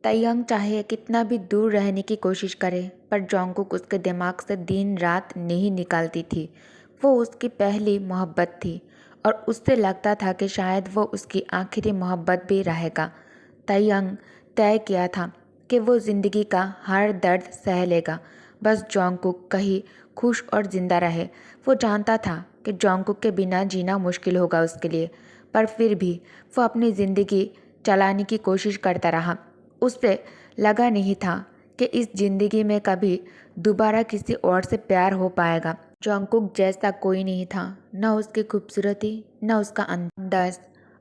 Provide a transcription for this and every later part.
तयंग चाहे कितना भी दूर रहने की कोशिश करे, पर जोंगकुक उसके दिमाग से दिन रात नहीं निकालती थी। वो उसकी पहली मोहब्बत थी और उससे लगता था कि शायद वो उसकी आखिरी मोहब्बत भी रहेगा। तयंग तय किया था कि वो ज़िंदगी का हर दर्द सह लेगा, बस जोंगकुक कहीं खुश और ज़िंदा रहे। वो जानता था कि जोंगकुक के बिना जीना मुश्किल होगा उसके लिए, पर फिर भी वो अपनी ज़िंदगी चलाने की कोशिश करता रहा। उसे लगा नहीं था कि इस जिंदगी में कभी दोबारा किसी और से प्यार हो पाएगा। जोंगकुक जैसा कोई नहीं था, न उसकी खूबसूरती न उसका अंदाज।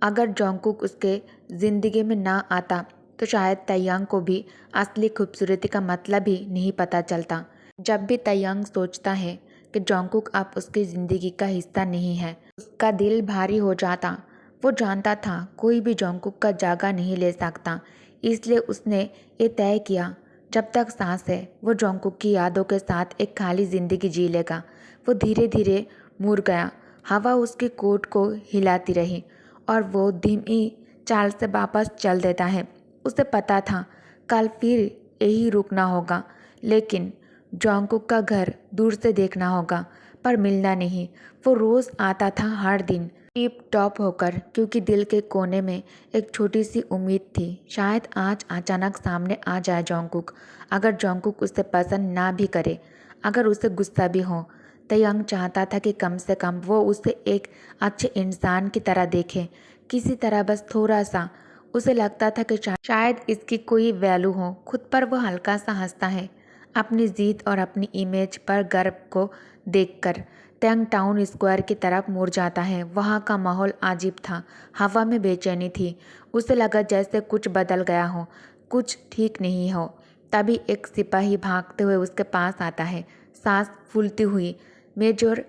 अगर जोंगकुक उसके ज़िंदगी में ना आता तो शायद तयंग को भी असली खूबसूरती का मतलब ही नहीं पता चलता। जब भी तयंग सोचता है कि जोंगकुक अब उसकी ज़िंदगी का हिस्सा नहीं है, उसका दिल भारी हो जाता। वो जानता था कोई भी जोंगकुक का जगह नहीं ले सकता, इसलिए उसने ये तय किया जब तक सांस है वो जोंगकुक की यादों के साथ एक खाली जिंदगी जी लेगा। वो धीरे धीरे मुड़ गया। हवा उसके कोट को हिलाती रही और वो धीमी चाल से वापस चल देता है। उसे पता था कल फिर यही रुकना होगा, लेकिन जोंगकुक का घर दूर से देखना होगा पर मिलना नहीं। वो रोज़ आता था, हर दिन टिप टॉप होकर, क्योंकि दिल के कोने में एक छोटी सी उम्मीद थी, शायद आज अचानक सामने आ जाए जोंगकुक। अगर जोंगकुक उसे पसंद ना भी करे, अगर उसे गुस्सा भी हो, तयंग चाहता था कि कम से कम वो उसे एक अच्छे इंसान की तरह देखे, किसी तरह, बस थोड़ा सा। उसे लगता था कि शायद इसकी कोई वैल्यू हो। खुद पर वो हल्का सा हंसता है, अपनी जीत और अपनी इमेज पर गर्व को देखकर। टैंग टाउन स्क्वायर की तरफ मुड़ जाता है। वहाँ का माहौल अजीब था, हवा में बेचैनी थी। उसे लगा जैसे कुछ बदल गया हो, कुछ ठीक नहीं हो। तभी एक सिपाही भागते हुए उसके पास आता है, सांस फूलती हुई। मेजर।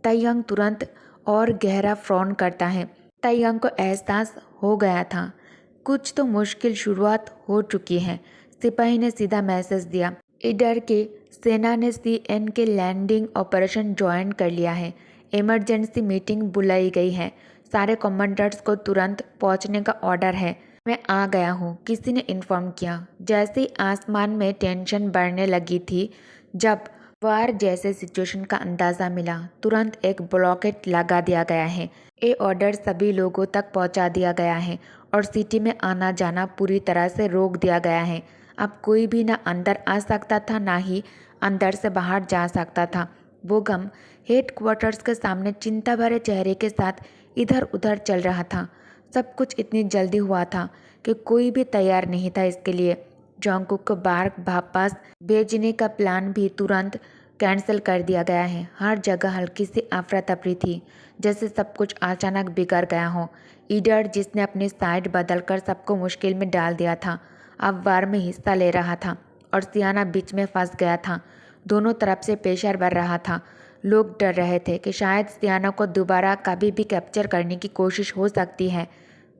तयंग तुरंत और गहरा फ्रॉन करता है। तयंग को एहसास हो गया था कुछ तो मुश्किल शुरुआत हो चुकी है। सिपाही ने सीधा मैसेज दिया, इधर की सेना ने CN के लैंडिंग ऑपरेशन ज्वाइन कर लिया है। इमरजेंसी मीटिंग बुलाई गई है। सारे कमांडर्स को तुरंत पहुंचने का ऑर्डर है। मैं आ गया हूँ, किसी ने इन्फॉर्म किया। जैसे ही आसमान में टेंशन बढ़ने लगी थी, जब वार जैसे सिचुएशन का अंदाज़ा मिला, तुरंत एक ब्लॉकेट लगा दिया गया है। ये ऑर्डर सभी लोगों तक पहुंचा दिया गया है और सिटी में आना जाना पूरी तरह से रोक दिया गया है। अब कोई भी ना अंदर आ सकता था, ना ही अंदर से बाहर जा सकता था। बोगम हेडक्वार्टर्स के सामने चिंता भरे चेहरे के साथ इधर उधर चल रहा था। सब कुछ इतनी जल्दी हुआ था कि कोई भी तैयार नहीं था इसके लिए। जोंगकुक को बाहर वापस भेजने का प्लान भी तुरंत कैंसिल कर दिया गया है। हर जगह हल्की सी अफरा तफरी थी, जैसे सब कुछ अचानक बिगड़ गया हो। ईडर, जिसने अपनी साइड बदलकर सबको मुश्किल में डाल दिया था, अब वार में हिस्सा ले रहा था और सियाना बीच में फंस गया था। दोनों तरफ से प्रेशर बढ़ रहा था। लोग डर रहे थे कि शायद सियाना को दोबारा कभी भी कैप्चर करने की कोशिश हो सकती है।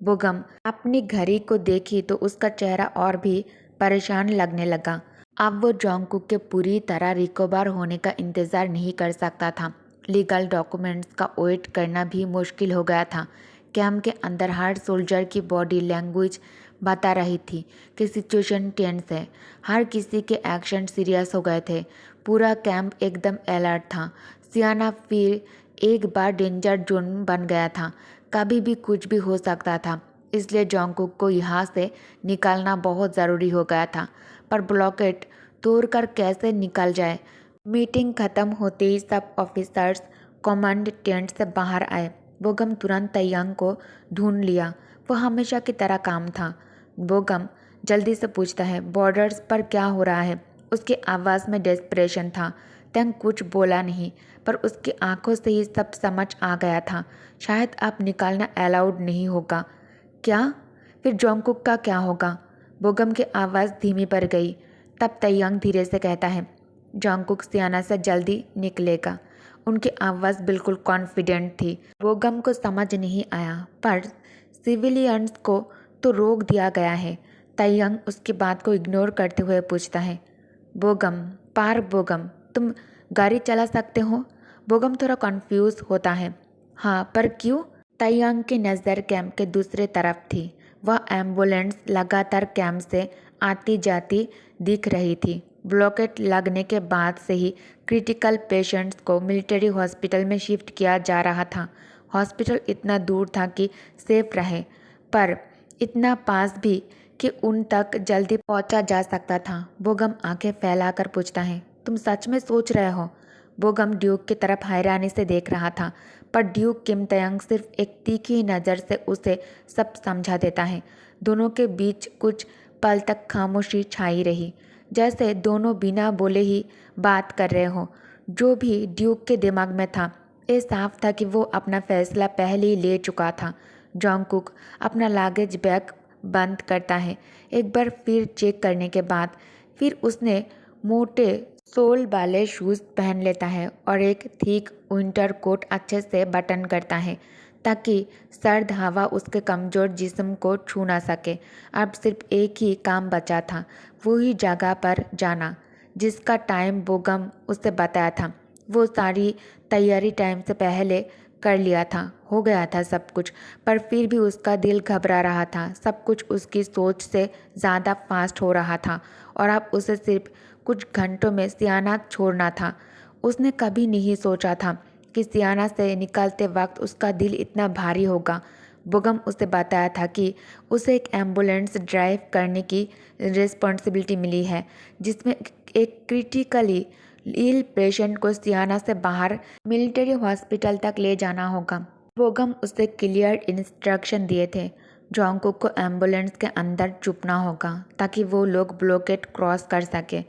बोगम अपनी घड़ी को देखी तो उसका चेहरा और भी परेशान लगने लगा। अब वो जोंगकुक के पूरी तरह रिकवर होने का इंतज़ार नहीं कर सकता था। लीगल डॉक्यूमेंट्स का वेट करना भी मुश्किल हो गया था। कैंप के अंदर हर सोल्जर की बॉडी लैंग्वेज बता रही थी कि सिचुएशन टेंस है। हर किसी के एक्शन सीरियस हो गए थे। पूरा कैंप एकदम अलर्ट था। सियाना फिर एक बार डेंजर जोन बन गया था, कभी भी कुछ भी हो सकता था। इसलिए जोंगकुक को यहाँ से निकालना बहुत ज़रूरी हो गया था। पर ब्लॉकेट तोड़कर कैसे निकल जाए? मीटिंग खत्म होते ही सब ऑफिसर्स कमांड टेंट से बाहर आए। बोगम तुरंत तयंग को ढूंढ लिया। वो हमेशा की तरह काम था। बोगम जल्दी से पूछता है, बॉर्डर्स पर क्या हो रहा है? उसकी आवाज़ में डेस्परेशन था। तंग कुछ बोला नहीं, पर उसकी आंखों से ही सब समझ आ गया था। शायद अब निकालना अलाउड नहीं होगा। क्या? फिर जोंगकुक का क्या होगा? बोगम की आवाज़ धीमी पड़ गई। तब तयंग धीरे से कहता है, जोंगकुक सियाना से जल्दी निकलेगा। उनकी आवाज़ बिल्कुल कॉन्फिडेंट थी। बोगम को समझ नहीं आया, पर सिविलियंस को तो रोक दिया गया है। तयंग उसकी बात को इग्नोर करते हुए पूछता है, बोगम, बोगम, तुम गाड़ी चला सकते हो? बोगम थोड़ा कंफ्यूज होता है। हाँ, पर क्यों? तयंग की नज़र कैंप के दूसरे तरफ थी। वह एम्बुलेंस लगातार कैंप से आती जाती दिख रही थी। ब्लॉकेट लगने के बाद से ही क्रिटिकल पेशेंट्स को मिलिट्री हॉस्पिटल में शिफ्ट किया जा रहा था। हॉस्पिटल इतना दूर था कि सेफ रहे, पर इतना पास भी कि उन तक जल्दी पहुंचा जा सकता था। बोगम आंखें फैलाकर पूछता है, तुम सच में सोच रहे हो? बोगम ड्यूक की तरफ हैरानी से देख रहा था, पर ड्यूक किम तयंग सिर्फ एक तीखी नज़र से उसे सब समझा देता है। दोनों के बीच कुछ पल तक खामोशी छाई रही, जैसे दोनों बिना बोले ही बात कर रहे हो। जो भी ड्यूक के दिमाग में था, ये साफ था कि वो अपना फैसला पहले ही ले चुका था। जॉन्गकुक अपना लागेज बैग बंद करता है, एक बार फिर चेक करने के बाद। फिर उसने मोटे सोल वाले शूज़ पहन लेता है और एक थिक विंटर कोट अच्छे से बटन करता है, ताकि सर्द हवा उसके कमज़ोर जिस्म को छू ना सके। अब सिर्फ एक ही काम बचा था, वही जगह पर जाना जिसका टाइम बोगम उसे बताया था। वो सारी तैयारी टाइम से पहले कर लिया था, हो गया था सब कुछ, पर फिर भी उसका दिल घबरा रहा था। सब कुछ उसकी सोच से ज़्यादा फास्ट हो रहा था और अब उसे सिर्फ कुछ घंटों में सियाना छोड़ना था। उसने कभी नहीं सोचा था कि सियाना से निकलते वक्त उसका दिल इतना भारी होगा। बोगम उसे बताया था कि उसे एक एम्बुलेंस ड्राइव करने की रिस्पॉन्सिबिलिटी मिली है, जिसमें एक क्रिटिकली इल पेशेंट को सियाना से बाहर मिलिट्री हॉस्पिटल तक ले जाना होगा। बोगम उसे क्लियर इंस्ट्रक्शन दिए थे। जॉन्गकुक को एम्बुलेंस के अंदर छुपना होगा ताकि वो लोग ब्लॉकेट क्रॉस कर सके।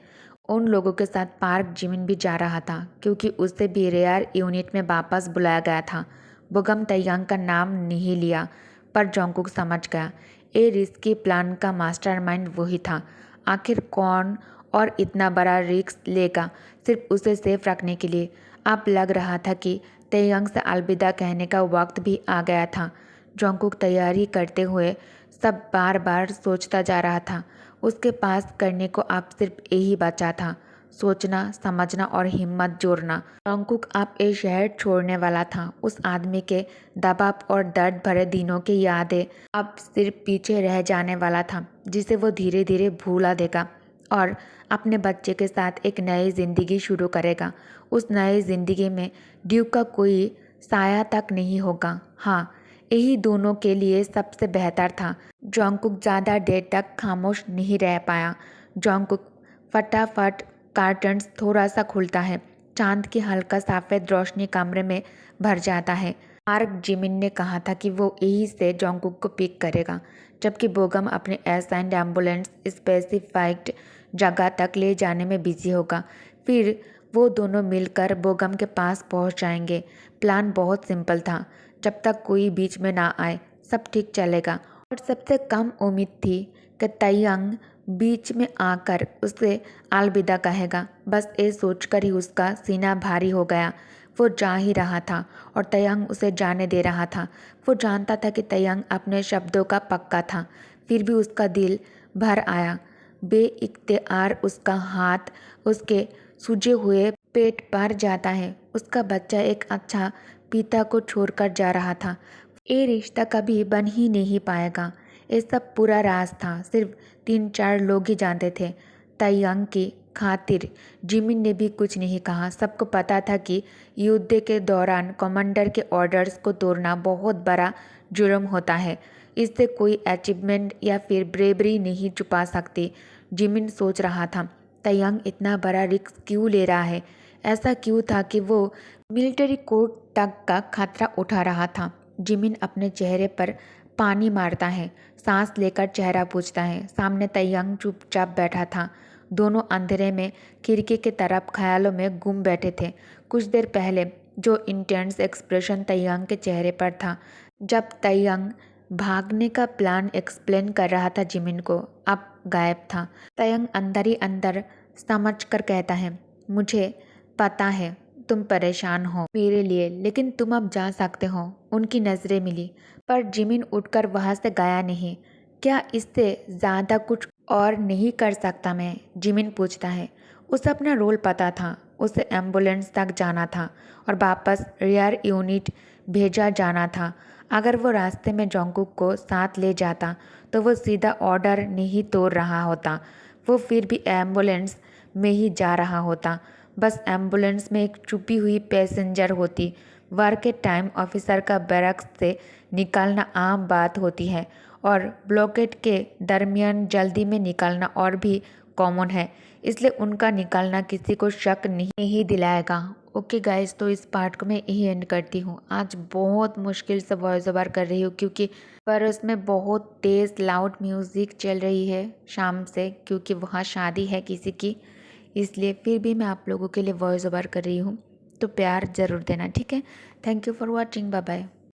उन लोगों के साथ पार्क जिमिन भी जा रहा था, क्योंकि उसे भी रेयर यूनिट में वापस बुलाया गया था। बोगम तैयांग का नाम नहीं लिया, पर जॉन्गकुक समझ गया ये रिस्की प्लान का मास्टरमाइंड वही था। आखिर कौन और इतना बड़ा रिस्क लेगा सिर्फ उसे सेफ रखने के लिए? अब लग रहा था कि तैयांग से अलविदा कहने का वक्त भी आ गया था। जॉन्गकुक तैयारी करते हुए सब बार बार सोचता जा रहा था। उसके पास करने को अब सिर्फ यही बचा था, सोचना, समझना और हिम्मत जोड़ना। जॉन्गकुक अब ये शहर छोड़ने वाला था। उस आदमी के दबाव और दर्द भरे दिनों की यादें अब सिर्फ पीछे रह जाने वाला था, जिसे वो धीरे धीरे भूला देगा और अपने बच्चे के साथ एक नई जिंदगी शुरू करेगा। उस नई जिंदगी में ड्यूक का कोई साया तक नहीं होगा। हाँ, यही दोनों के लिए सबसे बेहतर था। जॉन्गकुक ज़्यादा देर तक खामोश नहीं रह पाया। जॉन्गकुक फटाफट कार्टन्स थोड़ा सा खुलता है। चांद की हल्का सफ़ेद रोशनी कमरे में भर जाता है। मार्क जिमिन ने कहा था कि वो यहीं से जॉन्गकुक को पिक करेगा, जबकि बोगम अपने असाइंड एम्बुलेंस स्पेसिफाइड जगह तक ले जाने में बिजी होगा। फिर वो दोनों मिलकर बोगम के पास पहुंच जाएंगे। प्लान बहुत सिंपल था, जब तक कोई बीच में ना आए सब ठीक चलेगा। और सबसे कम उम्मीद थी कि तैयांग बीच में आकर उसे अलविदा कहेगा। बस ये सोचकर ही उसका सीना भारी हो गया। वो जा ही रहा था और तैयांग उसे जाने दे रहा था। वो जानता था कि तैयांग अपने शब्दों का पक्का था, फिर भी उसका दिल भर आया। बेइख्तियार उसका हाथ उसके सूजे हुए पेट पर जाता है। उसका बच्चा एक अच्छा पिता को छोड़कर जा रहा था। ये रिश्ता कभी बन ही नहीं पाएगा। ये सब पूरा राज था, सिर्फ 3-4 लोग ही जानते थे। तैयांग की खातिर जिमिन ने भी कुछ नहीं कहा। सबको पता था कि युद्ध के दौरान कमांडर के ऑर्डर्स को तोड़ना बहुत बड़ा जुर्म होता है। इससे कोई अचीवमेंट या फिर ब्रेवरी नहीं छुपा सकती। जिमिन सोच रहा था, तैयांग इतना बड़ा रिस्क क्यों ले रहा है? ऐसा क्यों था कि वो मिलिट्री कोर्ट तक का खतरा उठा रहा था? जिमिन अपने चेहरे पर पानी मारता है, सांस लेकर चेहरा पूछता है। सामने तैयांग चुपचाप बैठा था। दोनों अंधेरे में खिड़की की तरफ ख्यालों में गुम बैठे थे। कुछ देर पहले जो इंटेंस एक्सप्रेशन तैयांग के चेहरे पर था, जब तैयांग भागने का प्लान एक्सप्लेन कर रहा था जिमिन को, अब गायब था। तैयांग अंदर ही अंदर समझ कर कहता है, मुझे पता है तुम परेशान हो मेरे लिए, लेकिन तुम अब जा सकते हो। उनकी नज़रें मिली, पर जिमिन उठकर वहाँ से गया नहीं। क्या इससे ज़्यादा कुछ और नहीं कर सकता मैं? जिमिन पूछता है। उसे अपना रोल पता था। उसे एम्बुलेंस तक जाना था और वापस रेयर यूनिट भेजा जाना था। अगर वो रास्ते में जोंगकुक को साथ ले जाता तो वो सीधा ऑर्डर नहीं तोड़ रहा होता, वो फिर भी एम्बुलेंस में ही जा रहा होता। बस एम्बुलेंस में एक छुपी हुई पैसेंजर होती। वार के टाइम ऑफिसर का बैरक्स से निकालना आम बात होती है और ब्लॉकेट के दरमियान जल्दी में निकालना और भी कॉमन है, इसलिए उनका निकालना किसी को शक नहीं दिलाएगा। ओके गाइस, तो इस पार्ट को मैं यही एंड करती हूँ। आज बहुत मुश्किल से वॉइस ओवर कर रही हूँ क्योंकि पर उसमें बहुत तेज़ लाउड म्यूज़िक चल रही है शाम से, क्योंकि वहाँ शादी है किसी की, इसलिए फिर भी मैं आप लोगों के लिए वॉइस ओवर कर रही हूँ। तो प्यार ज़रूर देना, ठीक है। Thank you for watching, bye bye.